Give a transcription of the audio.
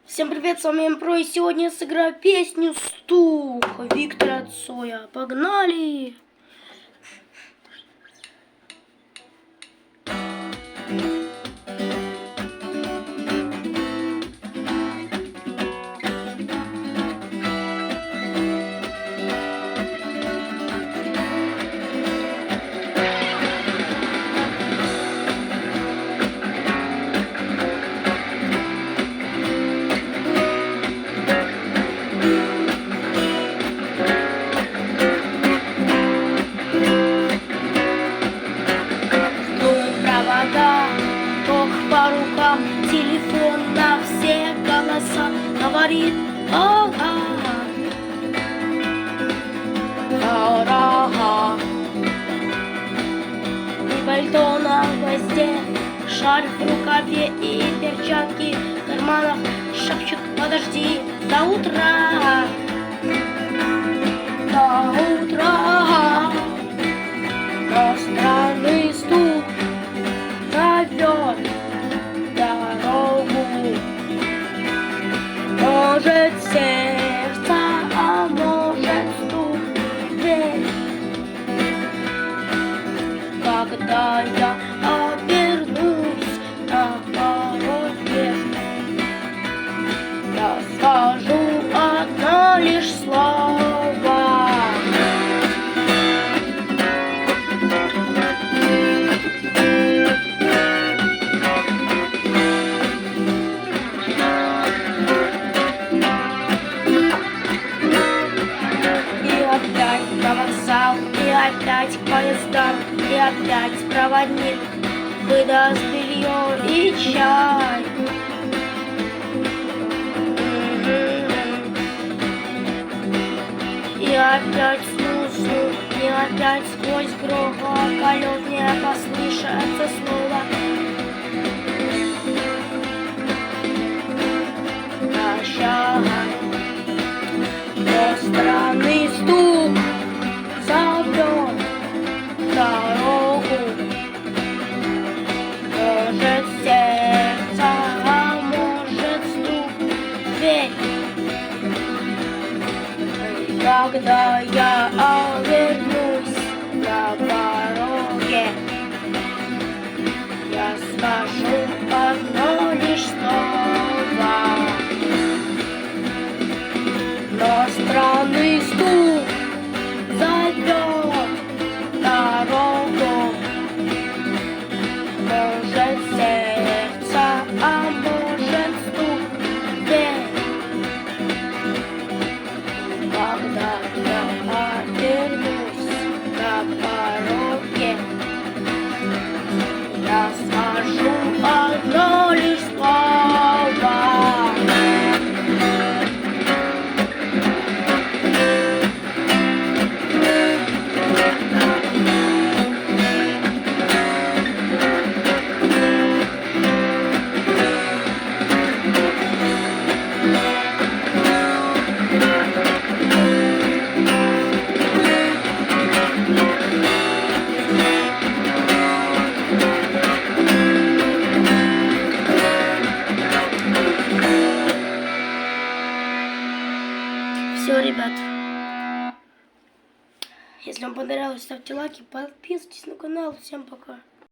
Всем привет, с вами Мпро, и сегодня я сыграю песню «Стук» Виктора Цоя. Погнали! Ток по рукам, телефон на все голоса говорит ага, дорога. И пальто на гвозде, шарф в рукаве и перчатки в карманах шепчут: подожди до утра, до утра. Но странный стук зовет дорогу. Может сердце, а может стук в дверь. Когда я обернусь на пороге, я скажу одно лишь слово. И опять к поездам, и опять проводник выдаст белье и чай. И опять снусь, и опять сквозь грохот колес мне послышится слово: прощай. Но странный стук зовет дорогу. Может сердце, а может стук в дверь. И когда я вернусь на пороге, я скажу одно лишь слово. Но странный стук зовет дорогу. Может сердце, а может стук в дверь. Когда я вернусь на пороге, я скажу одно лишь слово. Все, ребят. Если вам понравилось, ставьте лайки, подписывайтесь на канал. Всем пока.